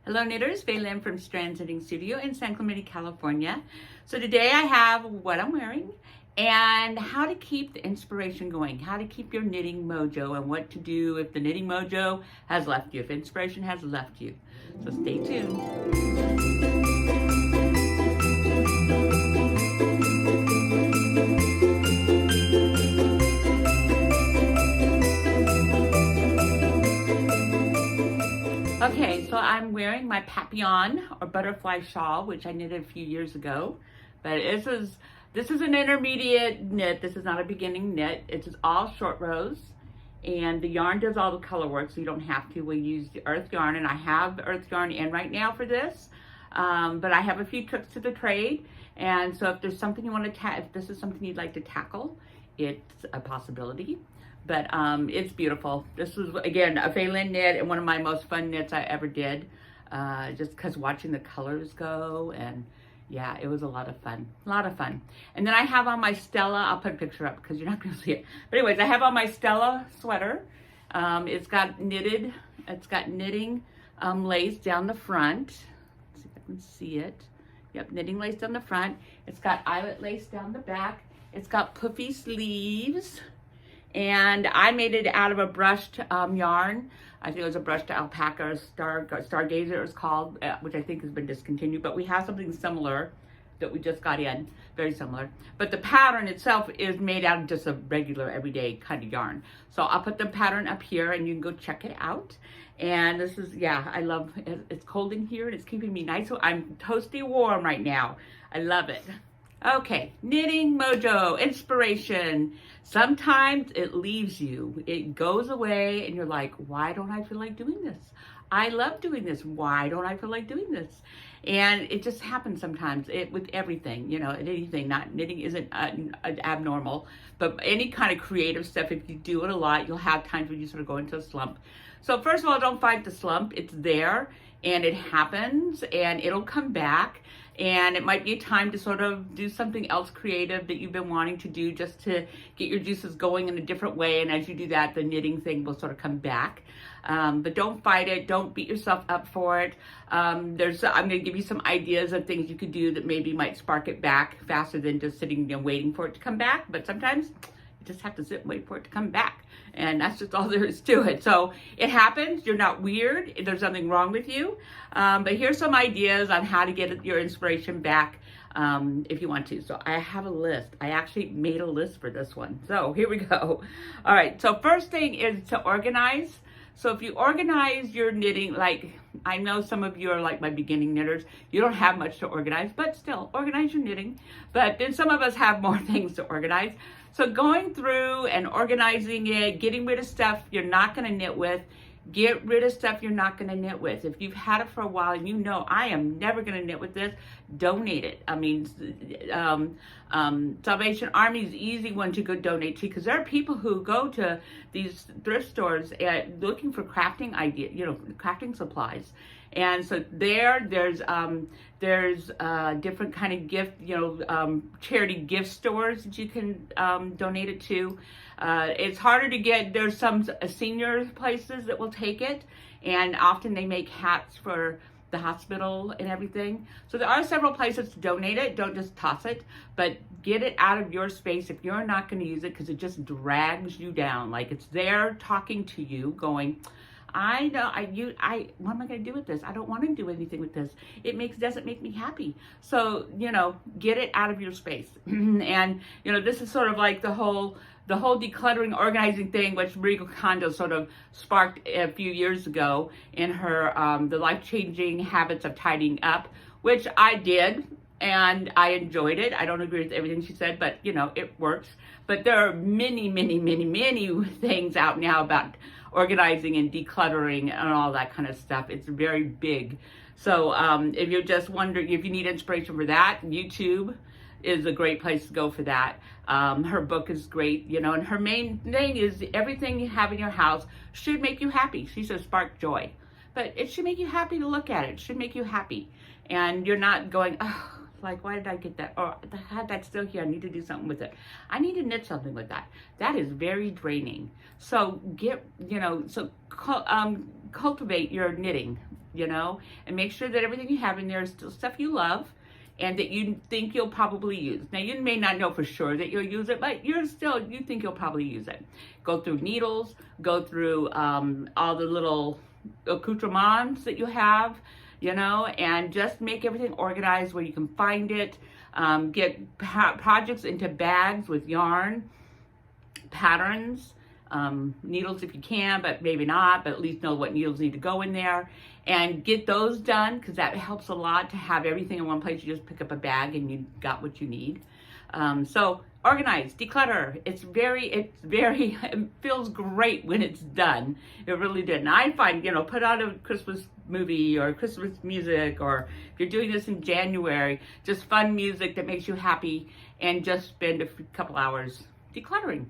Hello knitters, Lynn from Strands Knitting Studio in San Clemente, California. So today I have what I'm wearing and how to keep the inspiration going, how to keep your knitting mojo and what to do if the knitting mojo has left you, if inspiration has left you. So stay tuned. Okay, so I'm wearing my papillon or butterfly shawl, which I knitted a few years ago. But this is an intermediate knit. This is not a beginning knit. It's all short rows, and the yarn does all the color work, so you don't have to. We use the earth yarn, and I have the earth yarn in right now for this. But I have a few tricks to the trade, and so if there's something you want to if this is something you'd like to tackle, it's a possibility. But it's beautiful. This was, again, a Lynn knit and one of my most fun knits I ever did. Just because watching the colors go, and yeah, it was a lot of fun. And then I have on my Stella, I'll put a picture up because you're not going to see it. But anyways, I have on my Stella sweater. It's got knitting lace down the front. Let's see if I can see it. Yep, knitting lace down the front. It's got eyelet lace down the back. It's got puffy sleeves. And I made it out of a brushed yarn. I think it was a brushed alpaca or stargazer it was called, which I think has been discontinued. But we have something similar that we just got in, very similar. But the pattern itself is made out of just a regular everyday kind of yarn. So I'll put the pattern up here and you can go check it out. And this is, yeah, I love it. It's cold in here and it's keeping me nice. So I'm toasty warm right now. I love it. Okay, knitting mojo, inspiration. Sometimes it leaves you. It goes away and you're like, why don't I feel like doing this? I love doing this. Why don't I feel like doing this? And it just happens sometimes with everything, you know, anything. Not knitting isn't abnormal, but any kind of creative stuff, if you do it a lot, you'll have times when you sort of go into a slump. So first of all, don't fight the slump. It's there and it happens and it'll come back. And it might be a time to sort of do something else creative that you've been wanting to do just to get your juices going in a different way. And as you do that, the knitting thing will sort of come back. But don't fight it. Don't beat yourself up for it. I'm going to give you some ideas of things you could do that maybe might spark it back faster than just sitting and waiting for it to come back. But sometimes you just have to sit and wait for it to come back. And that's just all there is to it. So it happens. You're not weird. There's nothing wrong with you. But here's some ideas on how to get your inspiration back if you want to. So I have a list. I actually made a list for this one. So here we go. All right. So first thing is to organize. So if you organize your knitting, like I know some of you are like my beginning knitters, you don't have much to organize, but still organize your knitting. But then some of us have more things to organize. So going through and organizing it, getting rid of stuff you're not going to knit with, get rid of stuff you're not going to knit with. If you've had it for a while and you know, I am never going to knit with this, donate it. I mean, Salvation Army is an easy one to go donate to because there are people who go to these thrift stores looking for crafting ideas, you know, crafting supplies. And so there's different kind of gift, you know, charity gift stores that you can donate it to. It's harder to get. There's some senior places that will take it, and often they make hats for the hospital and everything. So there are several places to donate it. Don't just toss it, but get it out of your space if you're not going to use it because it just drags you down. Like it's there talking to you, going, I know, what am I going to do with this? I don't want to do anything with this. It doesn't make me happy. So, you know, get it out of your space. And, you know, this is sort of like the whole decluttering, organizing thing, which Marie Kondo sort of sparked a few years ago in her, the life-changing habits of tidying up, which I did. And I enjoyed it. I don't agree with everything she said, but, you know, it works. But there are many things out now about organizing and decluttering and all that kind of stuff. It's very big. So if you're just wondering, if you need inspiration for that, YouTube is a great place to go for that. Her book is great, you know, and her main thing is everything you have in your house should make you happy. She says spark joy. But it should make you happy to look at it. It should make you happy. And you're not going, oh, like, why did I get that? Or I had that still here. I need to do something with it. I need to knit something with that. That is very draining. So cultivate your knitting. you know, and make sure that everything you have in there is still stuff you love and that you think you'll probably use. Now, you may not know for sure that you'll use it, but you think you'll probably use it. Go through needles, go through all the little accoutrements that you have, you know, and just make everything organized where you can find it. Get projects into bags with yarn, patterns, needles if you can, but maybe not, but at least know what needles need to go in there, and get those done, because that helps a lot to have everything in one place. You just pick up a bag and you got what you need. So organize, declutter. It feels great when it's done. It really did. And I find, you know, put out a Christmas movie or Christmas music, or if you're doing this in January, just fun music that makes you happy, and just spend a couple hours decluttering.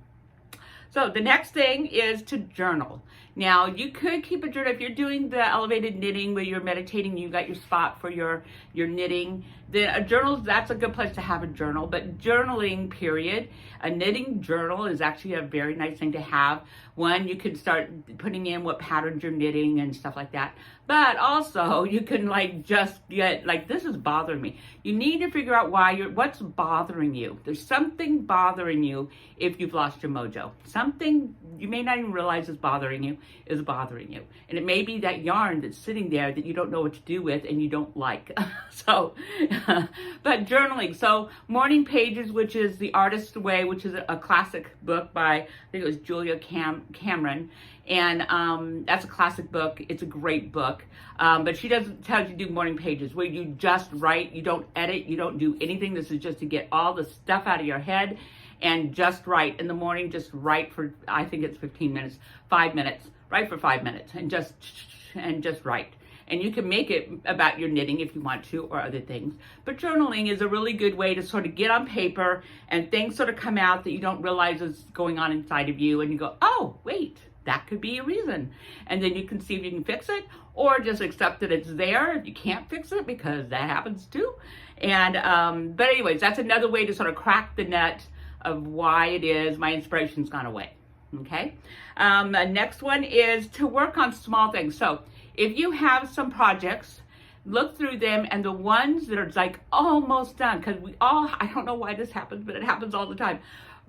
So the next thing is to journal. Now, you could keep a journal if you're doing the elevated knitting where you're meditating, you got your spot for your knitting. Then a journal, that's a good place to have a journal. But journaling, period, a knitting journal is actually a very nice thing to have. One, you can start putting in what patterns you're knitting and stuff like that. But also, you can like just get like, this is bothering me. You need to figure out what's bothering you. There's something bothering you if you've lost your mojo. Something you may not even realize is bothering you. And it may be that yarn that's sitting there that you don't know what to do with and you don't like. So, but journaling. So Morning Pages, which is The Artist's Way, which is a classic book by, I think it was Julia Cameron. And that's a classic book. It's a great book. But she doesn't tell you to do morning pages where you just write, you don't edit, you don't do anything. This is just to get all the stuff out of your head and just write in the morning. Just write for, I think it's 15 minutes, 5 minutes. Write for 5 minutes and just write. And you can make it about your knitting if you want to, or other things. But journaling is a really good way to sort of get on paper and things sort of come out that you don't realize is going on inside of you. And you go, oh, wait, that could be a reason. And then you can see if you can fix it, or just accept that it's there if you can't fix it, because that happens too. And but anyways, that's another way to sort of crack the nut of why it is my inspiration's gone away. Okay. The next one is to work on small things. So if you have some projects, look through them, and the ones that are like almost done, because I don't know why this happens, but it happens all the time.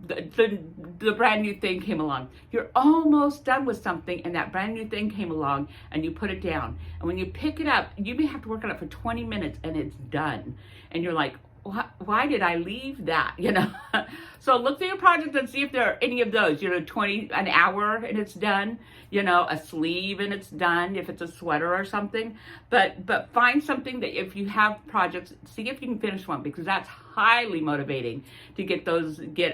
The brand new thing came along. You're almost done with something, and that brand new thing came along, and you put it down. And when you pick it up, you may have to work on it for 20 minutes, and it's done. And you're like, why did I leave that? You know. So look through your project and see if there are any of those. You know, an hour and it's done. You know, a sleeve and it's done if it's a sweater or something. But find something that if you have projects, see if you can finish one, because that's highly motivating to get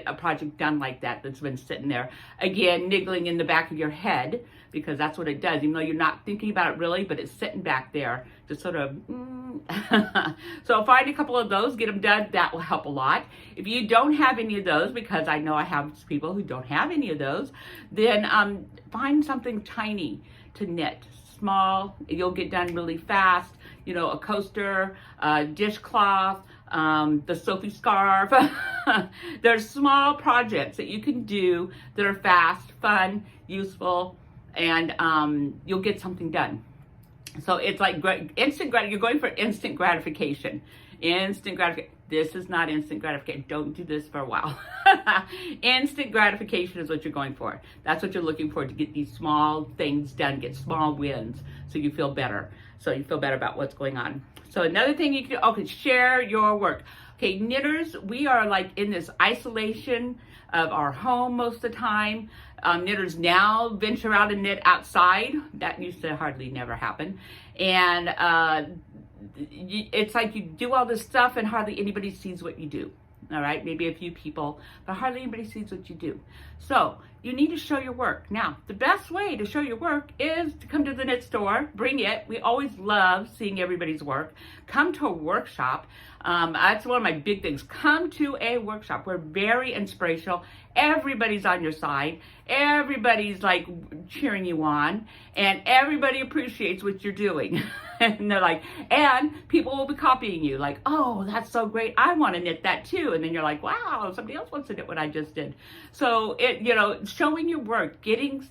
a project done like that that's been sitting there. Again, niggling in the back of your head, because that's what it does. Even though you're not thinking about it really, but it's sitting back there to sort of. So find a couple of those, get them done. That will help a lot. If you don't have any of those, because I know I have people who don't have any of those, then find something tiny to knit. Small, you'll get done really fast. You know, a coaster, dishcloth, the Sophie scarf. There's small projects that you can do that are fast, fun, useful, and you'll get something done. So it's like you're going for instant gratification. This is not instant gratification. Don't do this for a while. Instant gratification is what you're going for. That's what you're looking for, to get these small things done, get small wins, so you feel better. So you feel better about what's going on. So another thing you can, share your work. Okay, knitters, we are like in this isolation of our home most of the time. Knitters now venture out and knit outside. That used to hardly never happen. And it's like you do all this stuff and hardly anybody sees what you do. All right, maybe a few people, but hardly anybody sees what you do. So you need to show your work. Now, the best way to show your work is to come to the knit store, bring it. We always love seeing everybody's work. Come to a workshop. That's one of my big things. Come to a workshop. We're very inspirational. Everybody's on your side. Everybody's like cheering you on, and everybody appreciates what you're doing. And they're like, and people will be copying you, like, oh, that's so great, I want to knit that too. And then you're like, wow, somebody else wants to knit what I just did. So showing your work, getting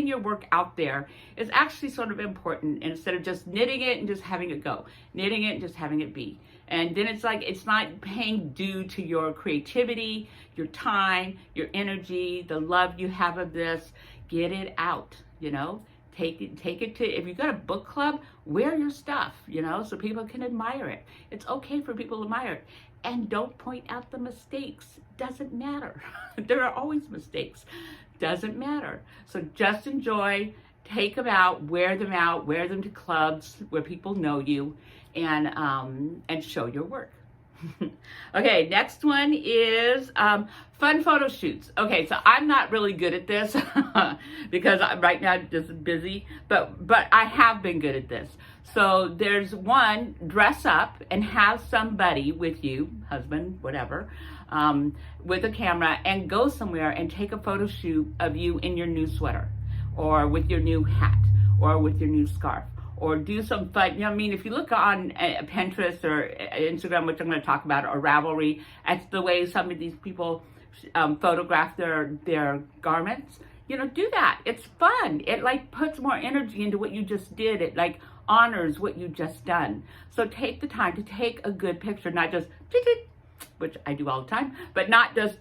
your work out there is actually sort of important, instead of just knitting it and just having it go, knitting it and just having it be. And then it's like, it's not paying due to your creativity, your time, your energy, the love you have of this. Get it out, you know, take it to, if you've got a book club, wear your stuff, you know, so people can admire it. It's okay for people to admire it. And don't point out the mistakes. Doesn't matter. There are always mistakes. Doesn't matter. So just enjoy, take them out, wear them to clubs where people know you, and show your work. Okay, next one is fun photo shoots. Okay, so I'm not really good at this because right now I'm just busy, but I have been good at this. So there's one, dress up and have somebody with you, husband, whatever, with a camera, and go somewhere and take a photo shoot of you in your new sweater, or with your new hat, or with your new scarf, or do some fun, you know what I mean? If you look on Pinterest or Instagram, which I'm going to talk about, or Ravelry, that's the way some of these people photograph their garments. You know, do that. It's fun. It like puts more energy into what you just did. It like honors what you just done. So take the time to take a good picture, not just which I do all the time, but not just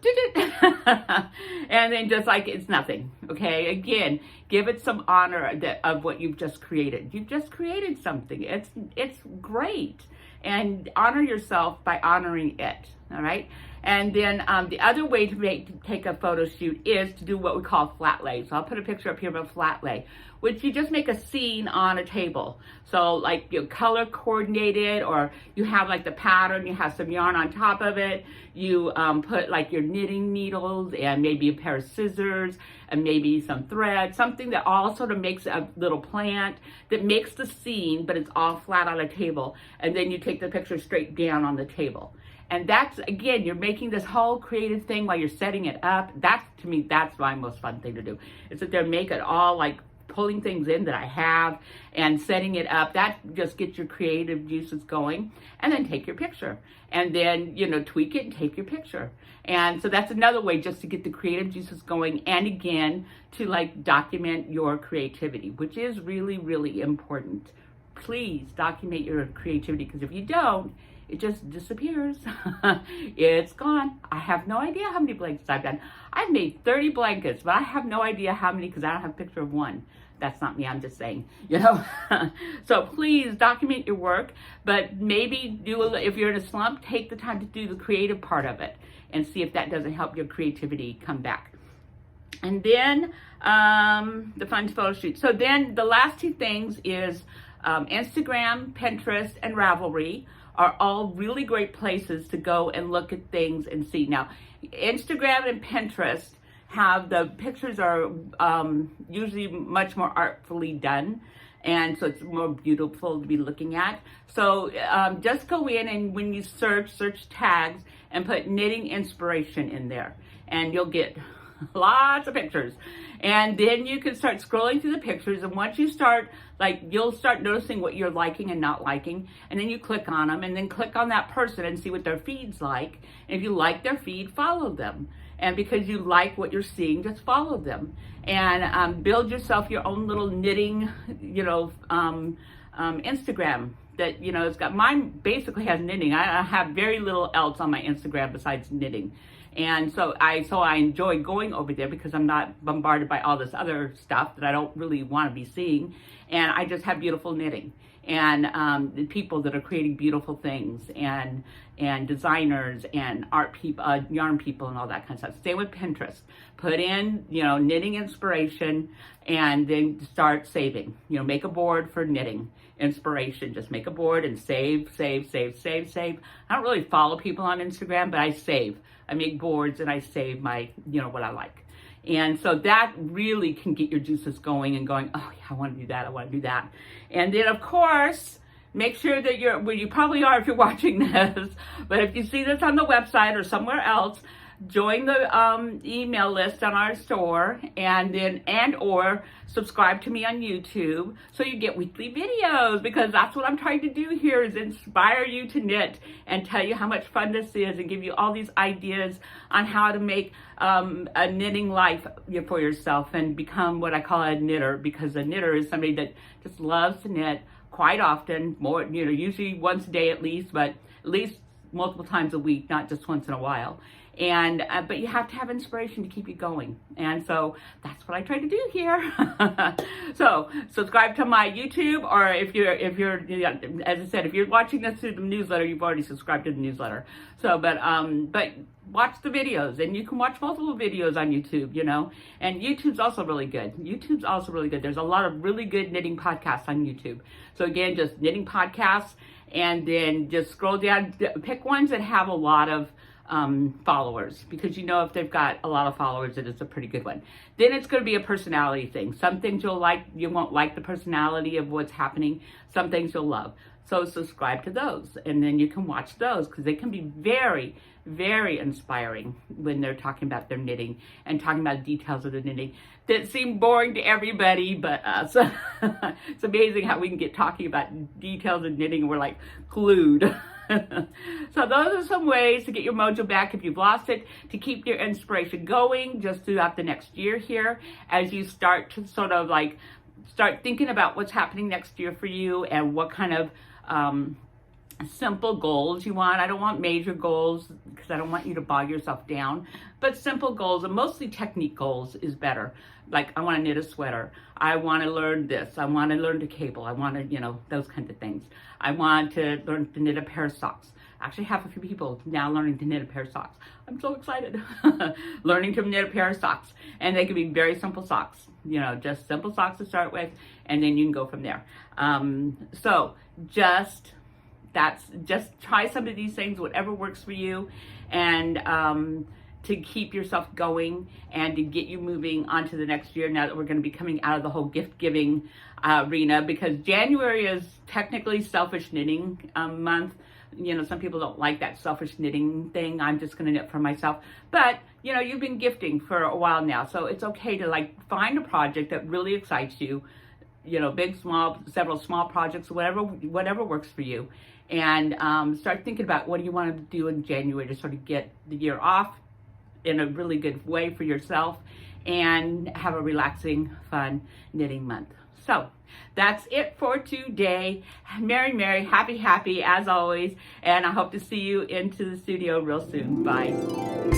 and then just like it's nothing. Okay, again, give it some honor of what you've just created. You've just created something. It's great, and honor yourself by honoring it. All right. And then the other way to take a photo shoot is to do what we call flat lay. So I'll put a picture up here of a flat lay, which you just make a scene on a table. So like you color coordinated, or you have like the pattern, you have some yarn on top of it. You put like your knitting needles and maybe a pair of scissors and maybe some thread, something that all sort of makes a little plant that makes the scene, but it's all flat on a table. And then you take the picture straight down on the table. And that's, again, you're making this whole creative thing while you're setting it up. That's, to me, that's my most fun thing to do. Is that they make it all like pulling things in that I have and setting it up. That just gets your creative juices going. And then take your picture. And then, you know, tweak it and take your picture. And so that's another way just to get the creative juices going. And again, to like document your creativity, which is really, really important. Please document your creativity, because if you don't, it just disappears. It's gone. I have no idea how many blankets I've done. I've made 30 blankets, but I have no idea how many, because I don't have a picture of one. That's not me, I'm just saying, you know. So please document your work, but maybe if you're in a slump, take the time to do the creative part of it and see if that doesn't help your creativity come back. And then the fun photo shoot. So then the last two things is Instagram, Pinterest, and Ravelry are all really great places to go and look at things and see. Now, Instagram and Pinterest have, the pictures are usually much more artfully done, and so it's more beautiful to be looking at. So just go in, and when you search tags and put knitting inspiration in there, and you'll get lots of pictures. And then you can start scrolling through the pictures, and once you start, like, you'll start noticing what you're liking and not liking, and then you click on them, and then click on that person and see what their feed's like. And if you like their feed, follow them. And because you like what you're seeing, just follow them. And build yourself your own little knitting, you know, Instagram that, you know, it's got, mine basically has knitting. I have very little else on my Instagram besides knitting. And so I enjoy going over there because I'm not bombarded by all this other stuff that I don't really want to be seeing. And I just have beautiful knitting and the people that are creating beautiful things, and designers and art people, yarn people, and all that kind of stuff. Stay with Pinterest. Put in, you know, knitting inspiration, and then start saving. You know, make a board for knitting inspiration. Just make a board and save. I don't really follow people on Instagram, but I save. I make boards and I save my, you know, what I like. And so that really can get your juices going and going, oh yeah, I want to do that. And then of course, make sure that well, you probably are if you're watching this, but if you see this on the website or somewhere else, join the email list on our store, and/or subscribe to me on YouTube so you get weekly videos, because that's what I'm trying to do here, is inspire you to knit and tell you how much fun this is and give you all these ideas on how to make a knitting life for yourself and become what I call a knitter, because a knitter is somebody that just loves to knit quite often, more, usually once a day at least, but at least multiple times a week, not just once in a while. And but you have to have inspiration to keep you going, and so that's what I try to do here. So subscribe to my YouTube, or if you're as I said, if you're watching this through the newsletter, you've already subscribed to the newsletter. So but watch the videos, and you can watch multiple videos on YouTube, and YouTube's also really good. There's a lot of really good knitting podcasts on YouTube. So again, just knitting podcasts, and then just scroll down, pick ones that have a lot of followers, because if they've got a lot of followers, it is a pretty good one. Then it's going to be a personality thing. Some things you'll like, you won't like the personality of what's happening. Some things you'll love. So subscribe to those, and then you can watch those, because they can be very, very inspiring when they're talking about their knitting and talking about details of the knitting that seem boring to everybody but us. It's amazing how we can get talking about details of knitting and we're like glued. So those are some ways to get your mojo back if you've lost it, to keep your inspiration going just throughout the next year here, as you start to sort of start thinking about what's happening next year for you and what kind of simple goals you want. I don't want major goals, because I don't want you to bog yourself down, but simple goals, and mostly technique goals, is better. Like, I want to knit a sweater. I want to learn this. I want to learn to cable. I want to, those kinds of things. I want to learn to knit a pair of socks. I actually have a few people now learning to knit a pair of socks. I'm so excited. Learning to knit a pair of socks. And they can be very simple socks. Just simple socks to start with, and then you can go from there. So just try some of these things, whatever works for you, and to keep yourself going and to get you moving on to the next year, now that we're going to be coming out of the whole gift giving arena, because January is technically selfish knitting month. Some people don't like that selfish knitting thing. I'm just going to knit for myself. But, you've been gifting for a while now, so it's okay to find a project that really excites you, big, small, several small projects, whatever works for you. And start thinking about what do you want to do in January to sort of get the year off in a really good way for yourself and have a relaxing, fun knitting month. So that's it for today. Merry, happy as always. And I hope to see you into the studio real soon. Bye.